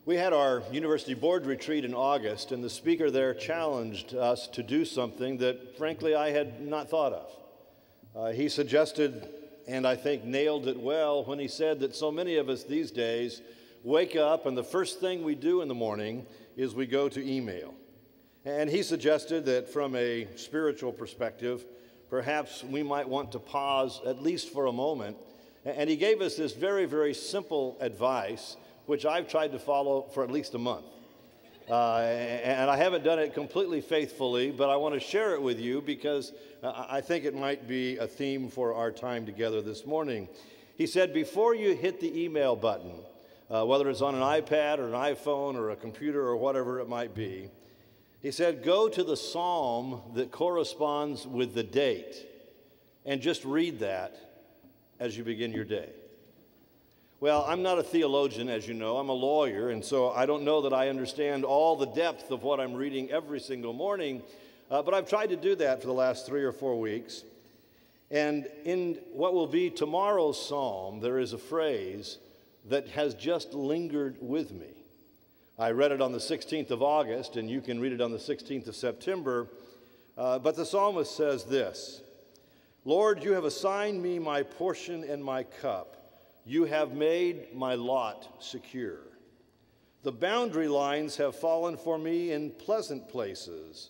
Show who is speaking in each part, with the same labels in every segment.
Speaker 1: We had our university board retreat in August, and the speaker there challenged us to do something that, frankly, I had not thought of. He suggested, and I think nailed it well, when he said that so many of us these days wake up and the first thing we do in the morning is we go to email. And he suggested that from a spiritual perspective, perhaps we might want to pause at least for a moment. And he gave us this very, very simple advice, which I've tried to follow for at least a month. And I haven't done it completely faithfully, but I want to share it with you because I think it might be a theme for our time together this morning. He said, before you hit the email button, whether it's on an iPad or an iPhone or a computer or whatever it might be, he said, go to the psalm that corresponds with the date and just read that as you begin your day. Well, I'm not a theologian, as you know. I'm a lawyer, and so I don't know that I understand all the depth of what I'm reading every single morning, but I've tried to do that for the last 3 or 4 weeks. And in what will be tomorrow's psalm, there is a phrase that has just lingered with me. I read it on the 16th of August, and you can read it on the 16th of September, but the psalmist says this: Lord, you have assigned me my portion and my cup. You have made my lot secure. The boundary lines have fallen for me in pleasant places.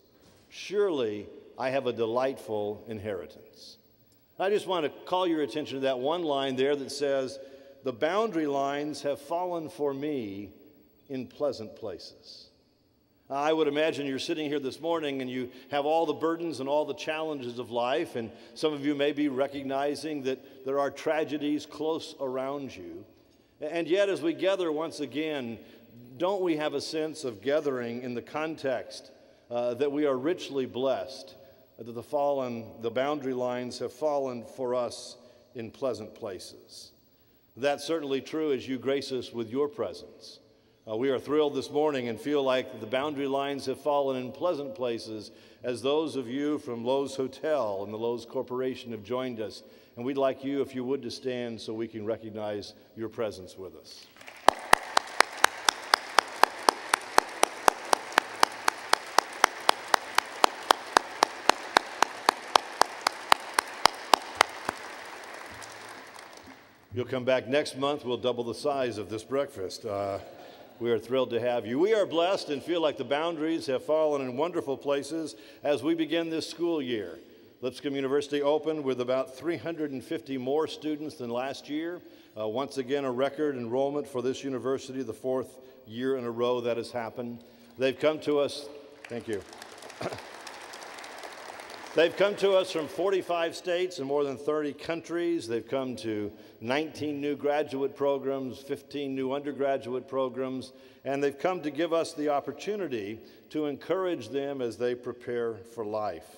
Speaker 1: Surely I have a delightful inheritance. I just want to call your attention to that one line there that says, the boundary lines have fallen for me in pleasant places. I would imagine you're sitting here this morning and you have all the burdens and all the challenges of life, and some of you may be recognizing that there are tragedies close around you. And yet, as we gather once again, don't we have a sense of gathering in the context that we are richly blessed, that the boundary lines have fallen for us in pleasant places? That's certainly true as you grace us with your presence. We are thrilled this morning and feel like the boundary lines have fallen in pleasant places as those of you from Loews Hotel and the Loews Corporation have joined us. And we'd like you, if you would, to stand so we can recognize your presence with us. You'll come back next month. We'll double the size of this breakfast. We are thrilled to have you. We are blessed and feel like the boundaries have fallen in wonderful places as we begin this school year. Lipscomb University opened with about 350 more students than last year. Once again, a record enrollment for this university, the 4th year in a row that has happened. They've come to us, thank you. They've come to us from 45 states and more than 30 countries. They've come to 19 new graduate programs, 15 new undergraduate programs, and they've come to give us the opportunity to encourage them as they prepare for life.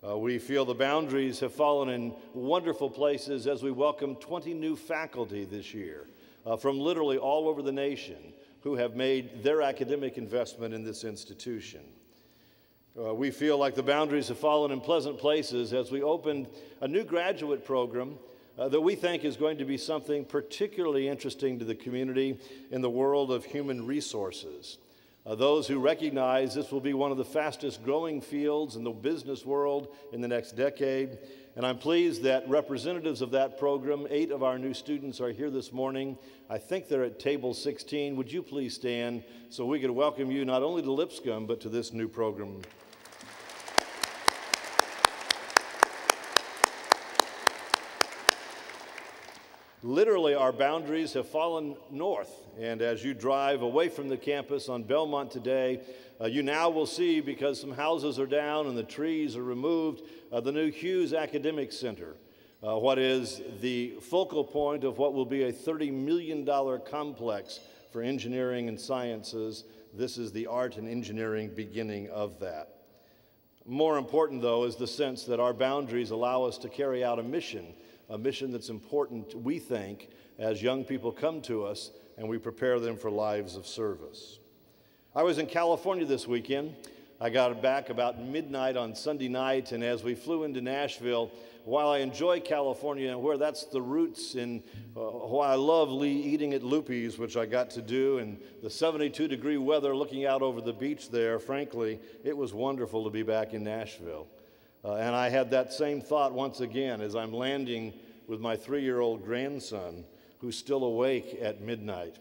Speaker 1: We feel the boundaries have fallen in wonderful places as we welcome 20 new faculty this year from literally all over the nation who have made their academic investment in this institution. We feel like the boundaries have fallen in pleasant places as we opened a new graduate program that we think is going to be something particularly interesting to the community in the world of human resources. Those who recognize this will be one of the fastest growing fields in the business world in the next decade. And I'm pleased that representatives of that program, 8 of our new students are here this morning. I think they're at table 16. Would you please stand so we could welcome you not only to Lipscomb, but to this new program. Literally, our boundaries have fallen north, and as you drive away from the campus on Belmont today, you now will see, because some houses are down and the trees are removed, the new Hughes Academic Center, what is the focal point of what will be a $30 million complex for engineering and sciences. This is the art and engineering beginning of that. More important, though, is the sense that our boundaries allow us to carry out a mission that's important, we think, as young people come to us and we prepare them for lives of service. I was in California this weekend. I got back about midnight on Sunday night, and as we flew into Nashville, while I enjoy California and where that's the roots and why I love eating at Loopy's, which I got to do, and the 72-degree weather looking out over the beach there, frankly, it was wonderful to be back in Nashville. And I had that same thought once again as I'm landing with my 3-year-old grandson, who's still awake at midnight.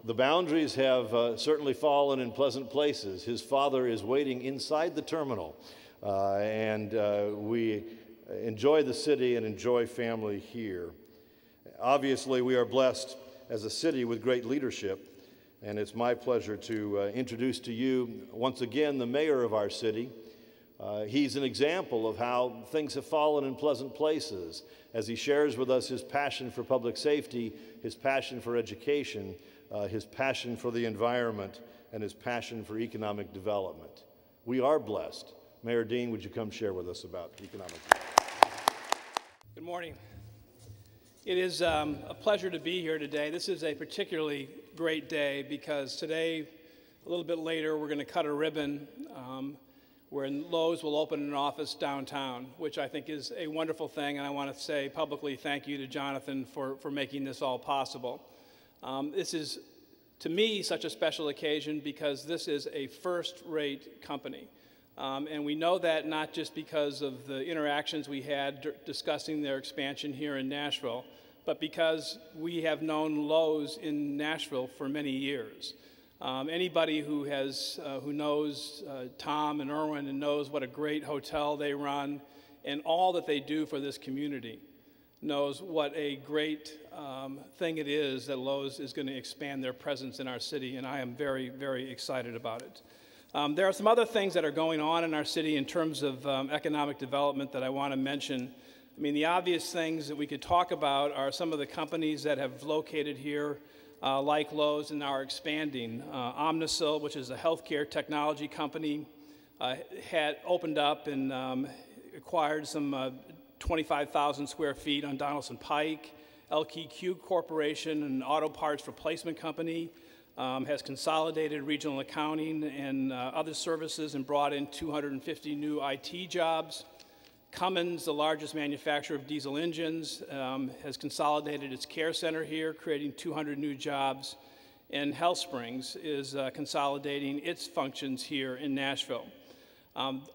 Speaker 1: The boundaries have certainly fallen in pleasant places. His father is waiting inside the terminal, and we enjoy the city and enjoy family here. Obviously, we are blessed as a city with great leadership, and it's my pleasure to introduce to you once again the mayor of our city. He's an example of how things have fallen in pleasant places as he shares with us his passion for public safety, his passion for education, his passion for the environment, and his passion for economic development. We are blessed. Mayor Dean, would you come share with us about economic development?
Speaker 2: Good morning. It is a pleasure to be here today. This is a particularly great day because today, a little bit later, we're going to cut a ribbon where Lowews will open an office downtown, which I think is a wonderful thing, and I want to say publicly thank you to Jonathan for making this all possible. This is, to me, such a special occasion because this is a first-rate company. And we know that not just because of the interactions we had discussing their expansion here in Nashville, but because we have known Lowews in Nashville for many years. Anybody who knows Tom and Irwin and knows what a great hotel they run and all that they do for this community knows what a great thing it is that Lowews is going to expand their presence in our city, and I am very, very excited about it. There are some other things that are going on in our city in terms of economic development that I want to mention. I mean, the obvious things that we could talk about are some of the companies that have located here, like Lowews, and are expanding. Omnicil, which is a healthcare technology company, had opened up and acquired some 25,000 square feet on Donaldson Pike. LKQ Corporation, an auto parts replacement company, has consolidated regional accounting and other services and brought in 250 new IT jobs. Cummins, the largest manufacturer of diesel engines, has consolidated its care center here, creating 200 new jobs. And HealthSprings is consolidating its functions here in Nashville.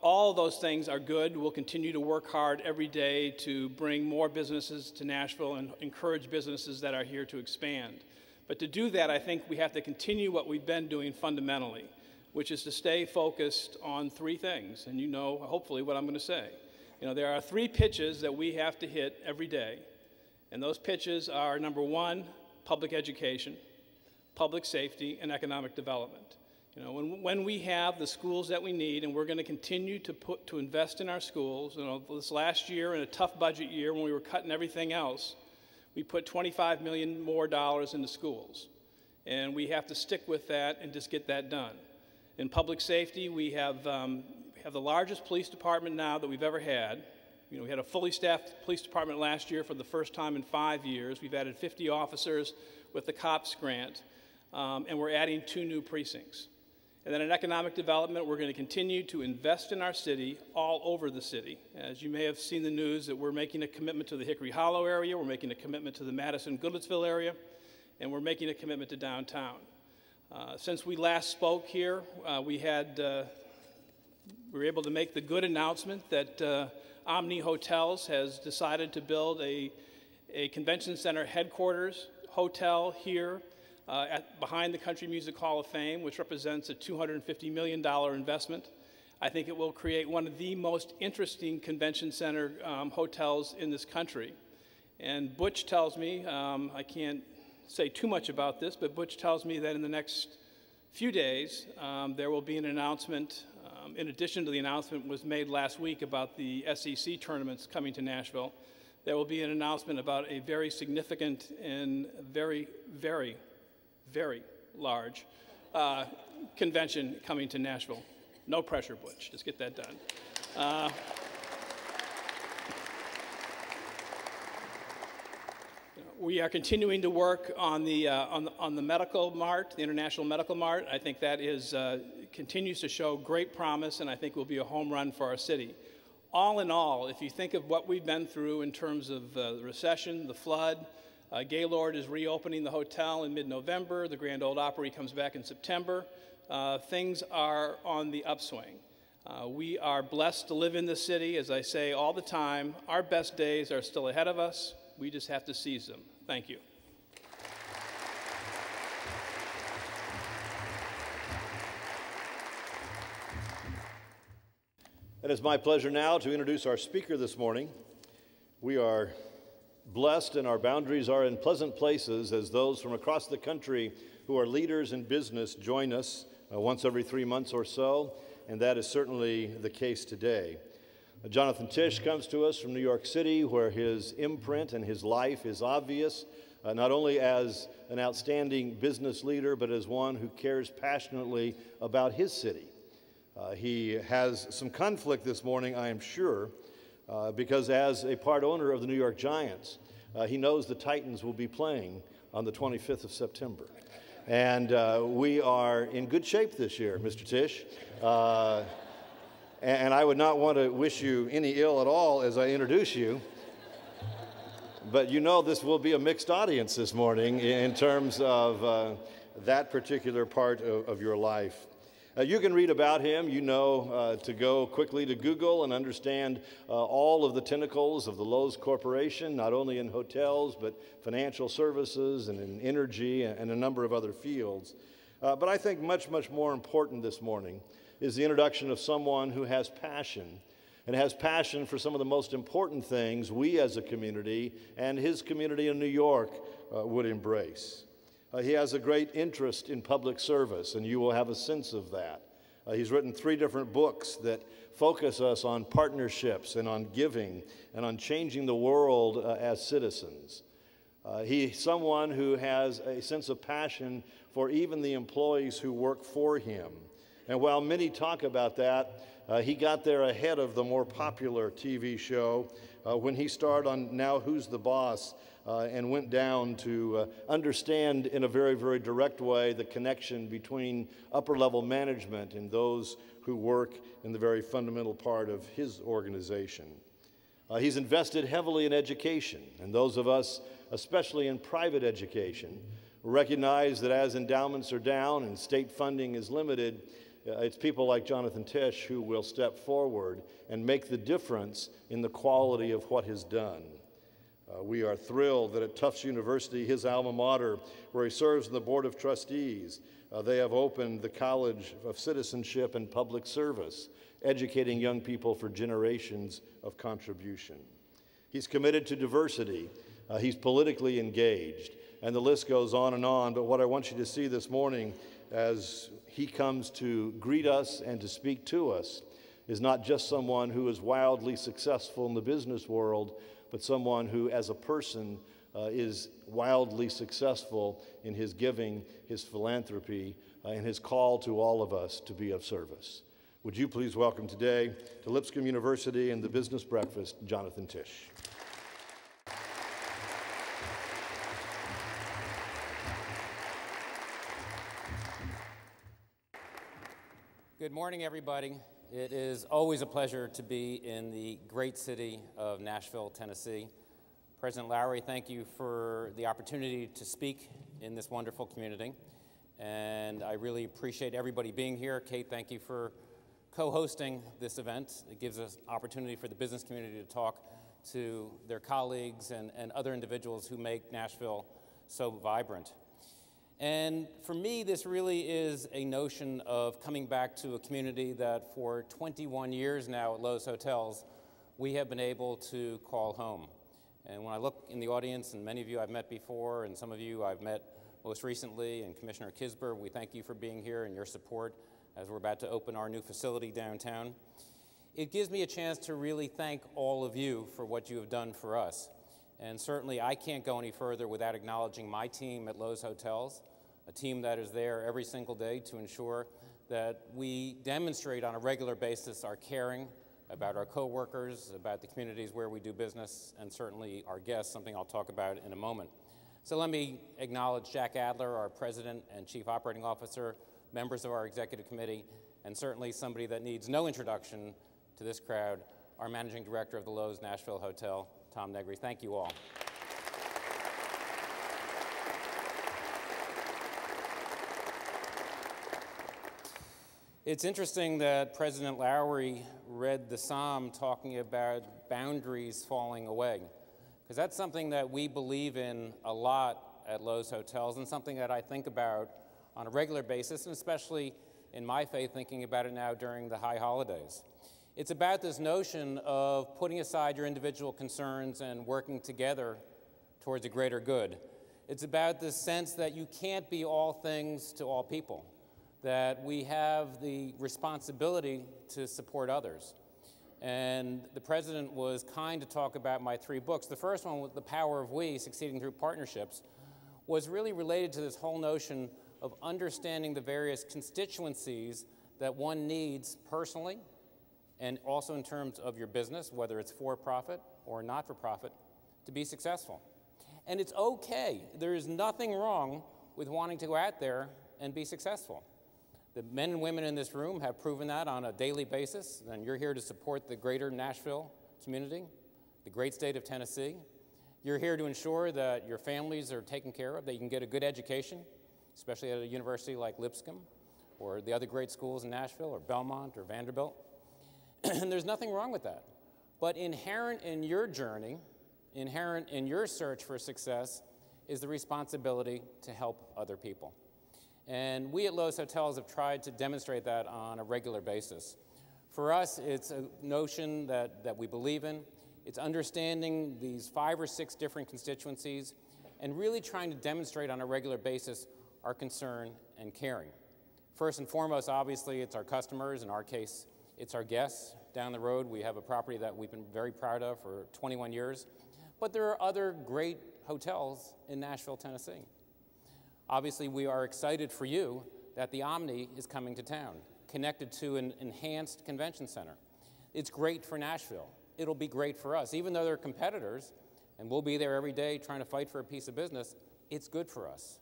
Speaker 2: All of those things are good. We'll continue to work hard every day to bring more businesses to Nashville and encourage businesses that are here to expand. But to do that, I think we have to continue what we've been doing fundamentally, which is to stay focused on three things. And you know, hopefully, what I'm going to say. You know, there are three pitches that we have to hit every day. And those pitches are, number one, public education, public safety, and economic development. You know, when we have the schools that we need, and we're going to continue to invest in our schools. You know, this last year, in a tough budget year when we were cutting everything else, we put $25 million more into schools. And we have to stick with that and just get that done. In public safety, we have the largest police department now that we've ever had. You know, we had a fully staffed police department last year for the first time in 5 years. We've added 50 officers with the COPS grant, and we're adding 2 new precincts. And then in economic development, we're going to continue to invest in our city all over the city. As you may have seen the news, that we're making a commitment to the Hickory Hollow area, we're making a commitment to the Madison-Goodlettsville area, and we're making a commitment to downtown. Since we last spoke here, we were able to make the good announcement that Loews Hotels has decided to build a convention center headquarters hotel here behind the Country Music Hall of Fame, which represents a $250 million investment. I think it will create one of the most interesting convention center hotels in this country. And Butch tells me, I can't say too much about this, but Butch tells me that in the next few days, there will be an announcement, in addition to the announcement was made last week about the SEC tournaments coming to Nashville. There will be an announcement about a very significant and very, very, very large convention coming to Nashville. No pressure, Butch. Just get that done. We are continuing to work on the medical mart, the International Medical Mart. I think that is continues to show great promise, and I think will be a home run for our city. All in all, if you think of what we've been through in terms of the recession, the flood, Gaylord is reopening the hotel in mid-November. The Grand Ole Opry comes back in September. Things are on the upswing. We are blessed to live in this city. As I say all the time, our best days are still ahead of us. We just have to seize them. Thank you.
Speaker 1: It is my pleasure now to introduce our speaker this morning. We are blessed and our boundaries are in pleasant places as those from across the country who are leaders in business join us once every 3 months or so, and that is certainly the case today. Jonathan Tisch comes to us from New York City, where his imprint and his life is obvious, not only as an outstanding business leader, but as one who cares passionately about his city. He has some conflict this morning, I am sure, because as a part owner of the New York Giants, he knows the Titans will be playing on the 25th of September. And we are in good shape this year, Mr. Tisch. And I would not want to wish you any ill at all as I introduce you. But you know this will be a mixed audience this morning in terms of that particular part of your life. You can read about him. You know to go quickly to Google and understand all of the tentacles of the Loews Corporation, not only in hotels, but financial services and in energy and a number of other fields. But I think much, much more important this morning is the introduction of someone who has passion, and has passion for some of the most important things we as a community and his community in New York would embrace. He has a great interest in public service, and you will have a sense of that. He's written 3 different books that focus us on partnerships and on giving and on changing the world as citizens. He's someone who has a sense of passion for even the employees who work for him. And while many talk about that, he got there ahead of the more popular TV show when he starred on Now Who's the Boss, and went down to understand in a very, very direct way the connection between upper-level management and those who work in the very fundamental part of his organization. He's invested heavily in education, and those of us, especially in private education, recognize that as endowments are down and state funding is limited, it's people like Jonathan Tisch who will step forward and make the difference in the quality of what is done. We are thrilled that at Tufts University, his alma mater, where he serves on the Board of Trustees, they have opened the College of Citizenship and Public Service, educating young people for generations of contribution. He's committed to diversity. He's politically engaged, and the list goes on and on. But what I want you to see this morning as he comes to greet us and to speak to us is not just someone who is wildly successful in the business world, but someone who, as a person, is wildly successful in his giving, his philanthropy, and his call to all of us to be of service. Would you please welcome today to Lipscomb University and the Business Breakfast, Jonathan Tisch.
Speaker 3: Good morning, everybody. It is always a pleasure to be in the great city of Nashville, Tennessee. President Lowry, thank you for the opportunity to speak in this wonderful community. And I really appreciate everybody being here. Kate, thank you for co-hosting this event. It gives us opportunity for the business community to talk to their colleagues and other individuals who make Nashville so vibrant. And for me, this really is a notion of coming back to a community that for 21 years now at Loews Hotels, we have been able to call home. And when I look in the audience, and many of you I've met before, and some of you I've met most recently, and Commissioner Kisber, we thank you for being here and your support as we're about to open our new facility downtown. It gives me a chance to really thank all of you for what you have done for us. And certainly I can't go any further without acknowledging my team at Loews Hotels, a team that is there every single day to ensure that we demonstrate on a regular basis our caring about our coworkers, about the communities where we do business, and certainly our guests, something I'll talk about in a moment. So let me acknowledge Jack Adler, our President and Chief Operating Officer, members of our executive committee, and certainly somebody that needs no introduction to this crowd, our managing director of the Loews Nashville Hotel, Tom Negri. Thank you all. It's interesting that President Lowery read the psalm talking about boundaries falling away, because that's something that we believe in a lot at Loews Hotels and something that I think about on a regular basis, and especially in my faith, thinking about it now during the high holidays. It's about this notion of putting aside your individual concerns and working together towards a greater good. It's about this sense that you can't be all things to all people, that we have the responsibility to support others. And the president was kind to talk about my 3 books. The first one, The Power of We, Succeeding Through Partnerships, was really related to this whole notion of understanding the various constituencies that one needs personally and also in terms of your business, whether it's for-profit or not-for-profit, to be successful. And it's okay. There is nothing wrong with wanting to go out there and be successful. The men and women in this room have proven that on a daily basis, and you're here to support the greater Nashville community, the great state of Tennessee. You're here to ensure that your families are taken care of, that you can get a good education, especially at a university like Lipscomb or the other great schools in Nashville or Belmont or Vanderbilt. And there's nothing wrong with that. But inherent in your journey, inherent in your search for success, is the responsibility to help other people. And we at Loews Hotels have tried to demonstrate that on a regular basis. For us, it's a notion that we believe in. It's understanding these 5 or 6 different constituencies and really trying to demonstrate on a regular basis our concern and caring. First and foremost, obviously, it's our customers. In our case, it's our guests. Down the road, we have a property that we've been very proud of for 21 years. But there are other great hotels in Nashville, Tennessee. Obviously, we are excited for you that the Omni is coming to town, connected to an enhanced convention center. It's great for Nashville. It'll be great for us. Even though they're competitors, and we'll be there every day trying to fight for a piece of business, it's good for us.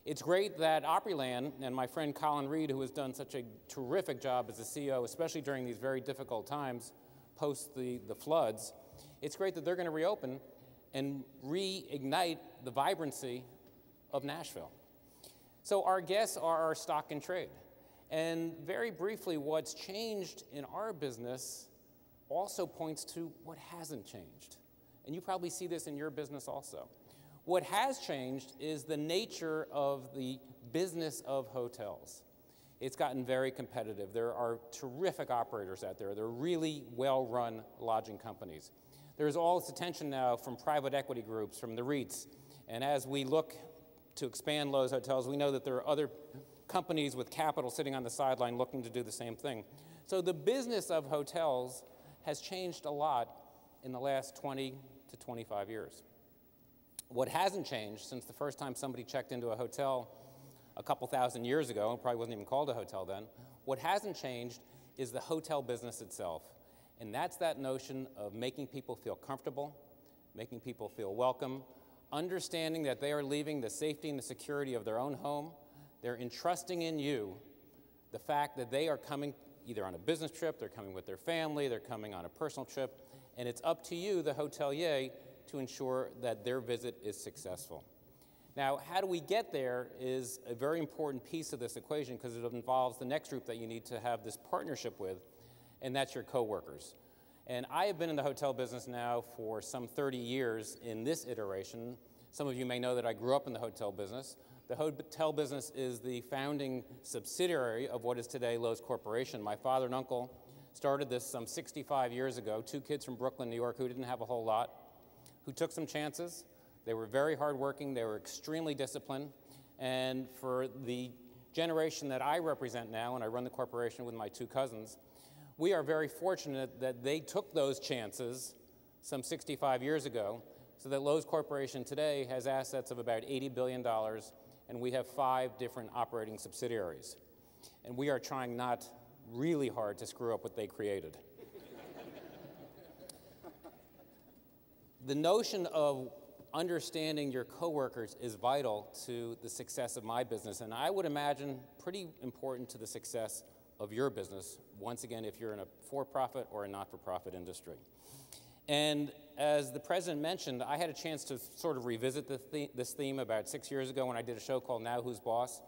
Speaker 3: It's great that Opryland and my friend Colin Reed, who has done such a terrific job as the CEO, especially during these very difficult times post the floods, it's great that they're going to reopen and reignite the vibrancy of Nashville. So our guests are our stock in trade. And very briefly, what's changed in our business also points to what hasn't changed. And you probably see this in your business also. What has changed is the nature of the business of hotels. It's gotten very competitive. There are terrific operators out there. They're really well-run lodging companies. There's all this attention now from private equity groups, from the REITs. And as we look to expand Loews Hotels, we know that there are other companies with capital sitting on the sideline looking to do the same thing. So the business of hotels has changed a lot in the last 20 to 25 years. What hasn't changed since the first time somebody checked into a hotel a couple thousand years ago, it probably wasn't even called a hotel then, what hasn't changed is the hotel business itself. And that's that notion of making people feel comfortable, making people feel welcome, understanding that they are leaving the safety and the security of their own home. They're entrusting in you the fact that they are coming either on a business trip, they're coming with their family, they're coming on a personal trip, and it's up to you, the hotelier, to ensure that their visit is successful. Now, how do we get there is a very important piece of this equation because it involves the next group that you need to have this partnership with, and that's your coworkers. And I have been in the hotel business now for some 30 years in this iteration. Some of you may know that I grew up in the hotel business. The hotel business is the founding subsidiary of what is today Loews Corporation. My father and uncle started this some 65 years ago, 2 kids from Brooklyn, New York, who didn't have a whole lot, who took some chances. They were very hardworking, they were extremely disciplined, and for the generation that I represent now, and I run the corporation with my 2 cousins, we are very fortunate that they took those chances some 65 years ago, so that Loews Corporation today has assets of about $80 billion, and we have 5 different operating subsidiaries. And we are trying not really hard to screw up what they created. The notion of understanding your coworkers is vital to the success of my business, and I would imagine pretty important to the success of your business, once again, if you're in a for-profit or a not-for-profit industry. And as the president mentioned, I had a chance to sort of revisit this theme about 6 years ago when I did a show called Now Who's Boss?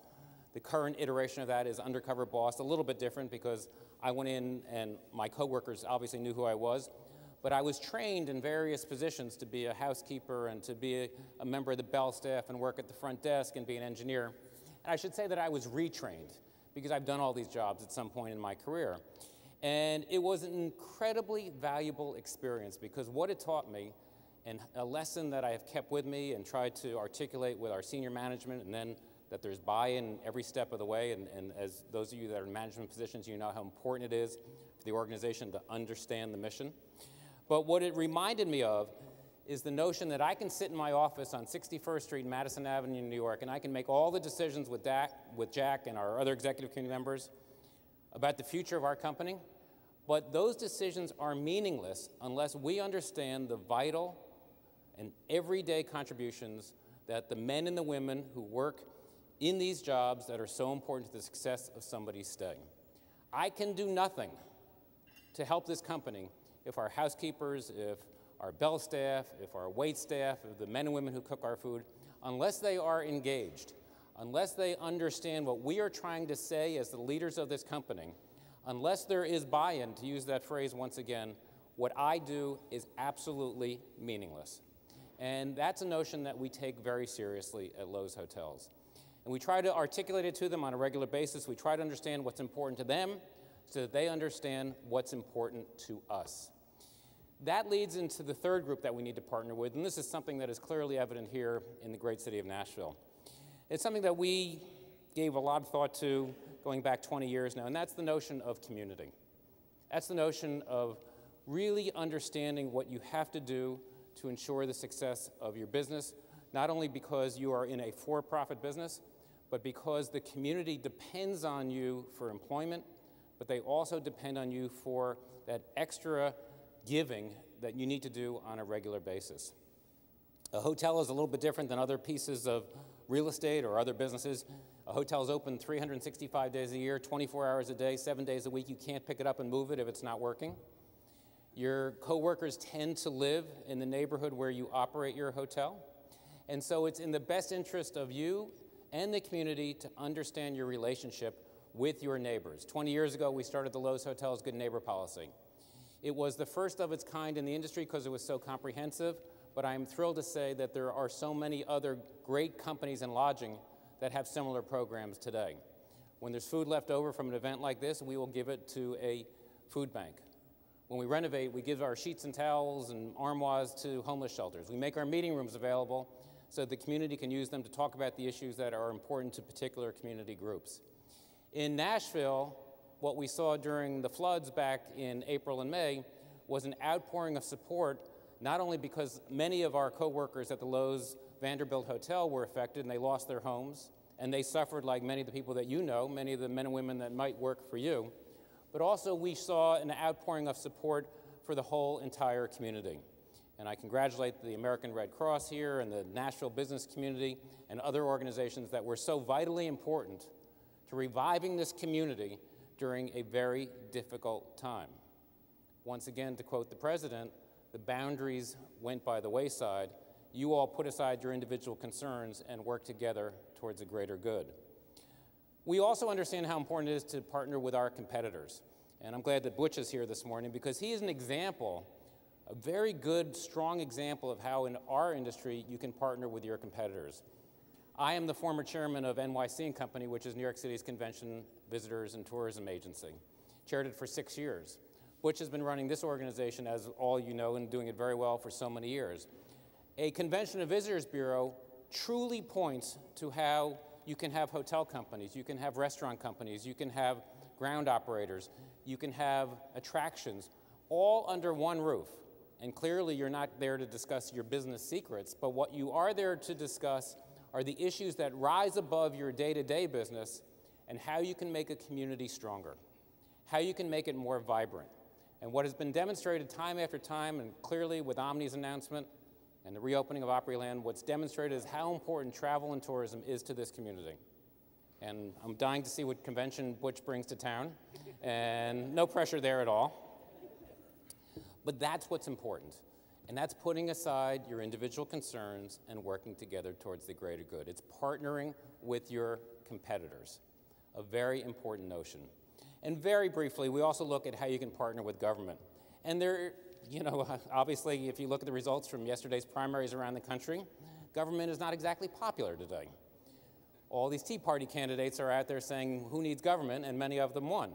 Speaker 3: The current iteration of that is Undercover Boss, a little bit different because I went in and my coworkers obviously knew who I was, but I was trained in various positions to be a housekeeper and to be a member of the bell staff and work at the front desk and be an engineer. And I should say that I was retrained because I've done all these jobs at some point in my career. And it was an incredibly valuable experience because what it taught me, and a lesson that I have kept with me and tried to articulate with our senior management, and then that there's buy-in every step of the way, and as those of you that are in management positions, you know how important it is for the organization to understand the mission. But what it reminded me of is the notion that I can sit in my office on 61st Street and Madison Avenue in New York, and I can make all the decisions with Jack and our other executive committee members about the future of our company, but those decisions are meaningless unless we understand the vital and everyday contributions that the men and the women who work in these jobs that are so important to the success of somebody's stay. I can do nothing to help this company if our housekeepers, if our bell staff, if our wait staff, if the men and women who cook our food, unless they are engaged, unless they understand what we are trying to say as the leaders of this company, unless there is buy-in, to use that phrase once again, what I do is absolutely meaningless. And that's a notion that we take very seriously at Loews Hotels. And we try to articulate it to them on a regular basis. We try to understand what's important to them so that they understand what's important to us. That leads into the third group that we need to partner with, and this is something that is clearly evident here in the great city of Nashville. It's something that we gave a lot of thought to going back 20 years now, and that's the notion of community. That's the notion of really understanding what you have to do to ensure the success of your business, not only because you are in a for-profit business, but because the community depends on you for employment, but they also depend on you for that extra giving that you need to do on a regular basis. A hotel is a little bit different than other pieces of real estate or other businesses. A hotel is open 365 days a year, 24 hours a day, 7 days a week. You can't pick it up and move it if it's not working. Your coworkers tend to live in the neighborhood where you operate your hotel. And so it's in the best interest of you and the community to understand your relationship with your neighbors. 20 years ago, we started the Loews Hotels Good Neighbor Policy. It was the first of its kind in the industry because it was so comprehensive, but I'm thrilled to say that there are so many other great companies in lodging that have similar programs today. When there's food left over from an event like this, we will give it to a food bank. When we renovate, we give our sheets and towels and armoires to homeless shelters. We make our meeting rooms available so the community can use them to talk about the issues that are important to particular community groups. In Nashville, what we saw during the floods back in April and May was an outpouring of support, not only because many of our coworkers at the Loews Vanderbilt Hotel were affected and they lost their homes, and they suffered like many of the people that you know, many of the men and women that might work for you, but also we saw an outpouring of support for the whole entire community. And I congratulate the American Red Cross here and the Nashville business community and other organizations that were so vitally important to reviving this community during a very difficult time. Once again, to quote the president, the boundaries went by the wayside. You all put aside your individual concerns and work together towards a greater good. We also understand how important it is to partner with our competitors. And I'm glad that Butch is here this morning because he is an example, a very good, strong example of how in our industry you can partner with your competitors. I am the former chairman of NYC & Company, which is New York City's convention, visitors, and tourism agency. Chaired it for 6 years. Butch has been running this organization, as all you know, and doing it very well for so many years. A Convention and Visitors Bureau truly points to how you can have hotel companies, you can have restaurant companies, you can have ground operators, you can have attractions, all under one roof. And clearly you're not there to discuss your business secrets, but what you are there to discuss are the issues that rise above your day-to-day business and how you can make a community stronger, how you can make it more vibrant. And what has been demonstrated time after time, and clearly with Omni's announcement, and the reopening of Opryland, what's demonstrated is how important travel and tourism is to this community. And I'm dying to see what convention Butch brings to town, and no pressure there at all. But that's what's important, and that's putting aside your individual concerns and working together towards the greater good. It's partnering with your competitors, a very important notion. And very briefly, we also look at how you can partner with government. And there, obviously, if you look at the results from yesterday's primaries around the country, government is not exactly popular today. All these Tea Party candidates are out there saying, who needs government? And many of them won.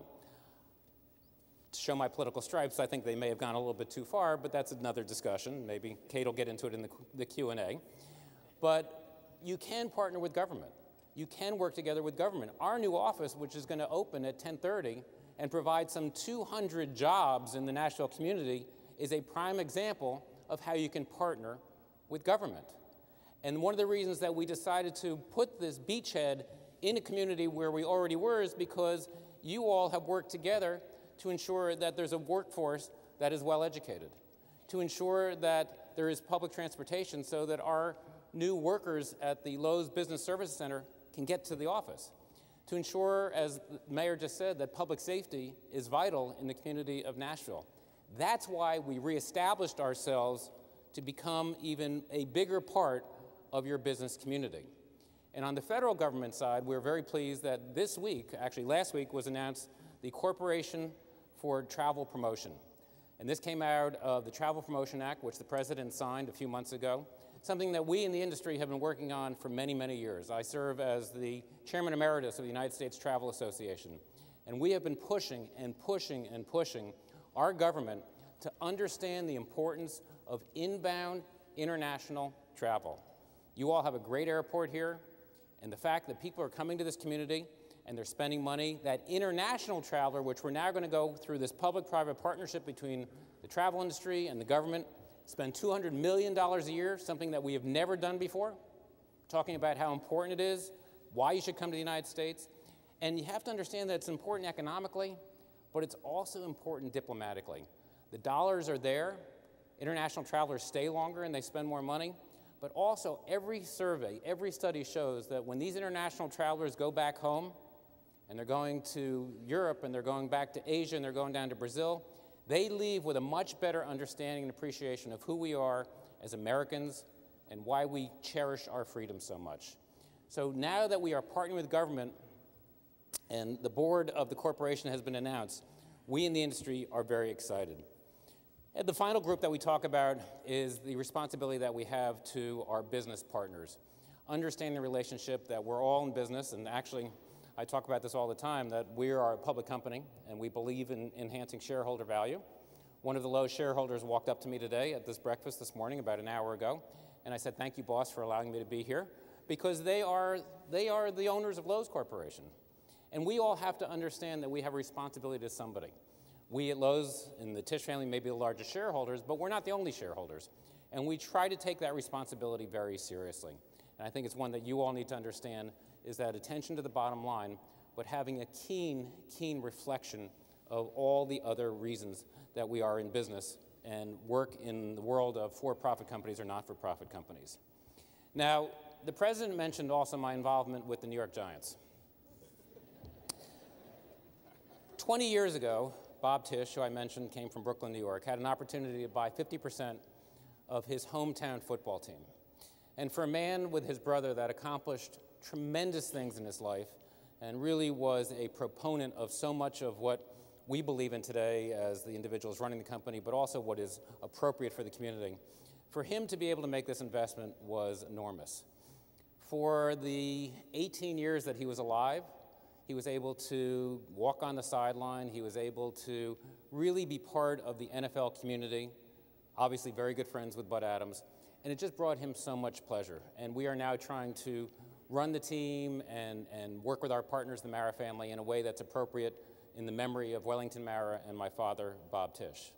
Speaker 3: To show my political stripes, I think they may have gone a little bit too far, but that's another discussion. Maybe Kate will get into it in the Q&A. But you can partner with government. You can work together with government. Our new office, which is going to open at 10:30 and provide some 200 jobs in the Nashville community, is a prime example of how you can partner with government. And one of the reasons that we decided to put this beachhead in a community where we already were is because you all have worked together to ensure that there's a workforce that is well educated, to ensure that there is public transportation so that our new workers at the Loews Business Services Center can get to the office, to ensure, as the mayor just said, that public safety is vital in the community of Nashville. That's why we reestablished ourselves to become even a bigger part of your business community. And on the federal government side, we're very pleased that this week, actually last week, was announced the Corporation for Travel Promotion. And this came out of the Travel Promotion Act, which the president signed a few months ago, something that we in the industry have been working on for many, many years. I serve as the Chairman Emeritus of the United States Travel Association, and we have been pushing and pushing and pushing our government to understand the importance of inbound international travel. You all have a great airport here, and the fact that people are coming to this community and they're spending money, that international traveler, which we're now going to go through this public-private partnership between the travel industry and the government, spend $200 million a year, something that we have never done before, talking about how important it is, why you should come to the United States. And you have to understand that it's important economically, but it's also important diplomatically. The dollars are there. International travelers stay longer and they spend more money. But also, every survey, every study shows that when these international travelers go back home, and they're going to Europe, and they're going back to Asia, and they're going down to Brazil, they leave with a much better understanding and appreciation of who we are as Americans and why we cherish our freedom so much. So now that we are partnering with government and the board of the corporation has been announced, we in the industry are very excited. And the final group that we talk about is the responsibility that we have to our business partners. Understanding the relationship that we're all in business, and actually, I talk about this all the time, that we are a public company and we believe in enhancing shareholder value. One of the Loews shareholders walked up to me today at this breakfast this morning about an hour ago, and I said, thank you, boss, for allowing me to be here, because they are the owners of Loews Corporation. And we all have to understand that we have a responsibility to somebody. We at Loews and the Tisch family may be the largest shareholders, but we're not the only shareholders. And we try to take that responsibility very seriously. And I think it's one that you all need to understand, is that attention to the bottom line, but having a keen, keen reflection of all the other reasons that we are in business and work in the world of for-profit companies or not-for-profit companies. Now, the president mentioned also my involvement with the New York Giants. 20 years ago, Bob Tisch, who I mentioned came from Brooklyn, New York, had an opportunity to buy 50% of his hometown football team. And for a man with his brother that accomplished tremendous things in his life and really was a proponent of so much of what we believe in today as the individuals running the company, but also what is appropriate for the community, for him to be able to make this investment was enormous. For the 18 years that he was alive, he was able to walk on the sideline. He was able to really be part of the NFL community, obviously very good friends with Bud Adams, and it just brought him so much pleasure. And we are now trying to run the team and work with our partners, the Mara family, in a way that's appropriate in the memory of Wellington Mara and my father, Bob Tisch.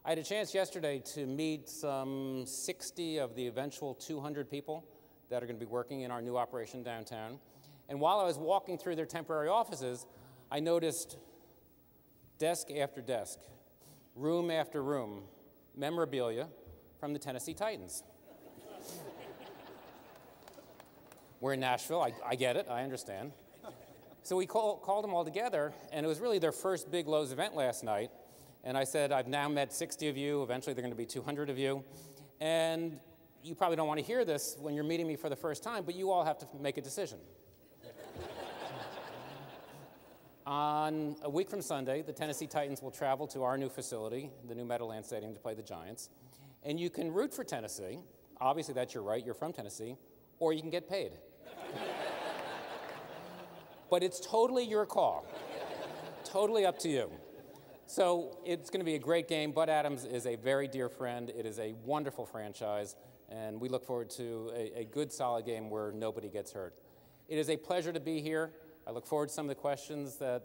Speaker 3: I had a chance yesterday to meet some 60 of the eventual 200 people that are going to be working in our new operation downtown. And while I was walking through their temporary offices, I noticed desk after desk, room after room, memorabilia from the Tennessee Titans. We're in Nashville. I get it. I understand. So we called them all together, and it was really their first big Loews event last night. And I said, I've now met 60 of you. Eventually, they're going to be 200 of you. And you probably don't want to hear this when you're meeting me for the first time, but you all have to make a decision. On a week from Sunday, the Tennessee Titans will travel to our new facility, the new Meadowlands Stadium, to play the Giants. And you can root for Tennessee. Obviously, that's your right. You're from Tennessee. Or you can get paid. But it's totally your call. Totally up to you. So it's going to be a great game. Bud Adams is a very dear friend. It is a wonderful franchise. And we look forward to a good, solid game where nobody gets hurt. It is a pleasure to be here. I look forward to some of the questions that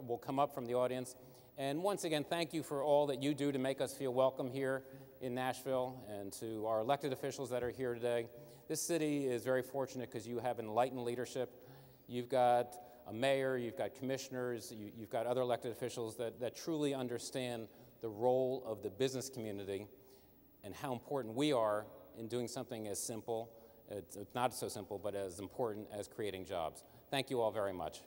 Speaker 3: will come up from the audience. And once again, thank you for all that you do to make us feel welcome here in Nashville, and to our elected officials that are here today. This city is very fortunate because you have enlightened leadership. You've got a mayor, you've got commissioners, you've got other elected officials that truly understand the role of the business community and how important we are in doing something as simple, it's not so simple, but as important as creating jobs. Thank you all very much.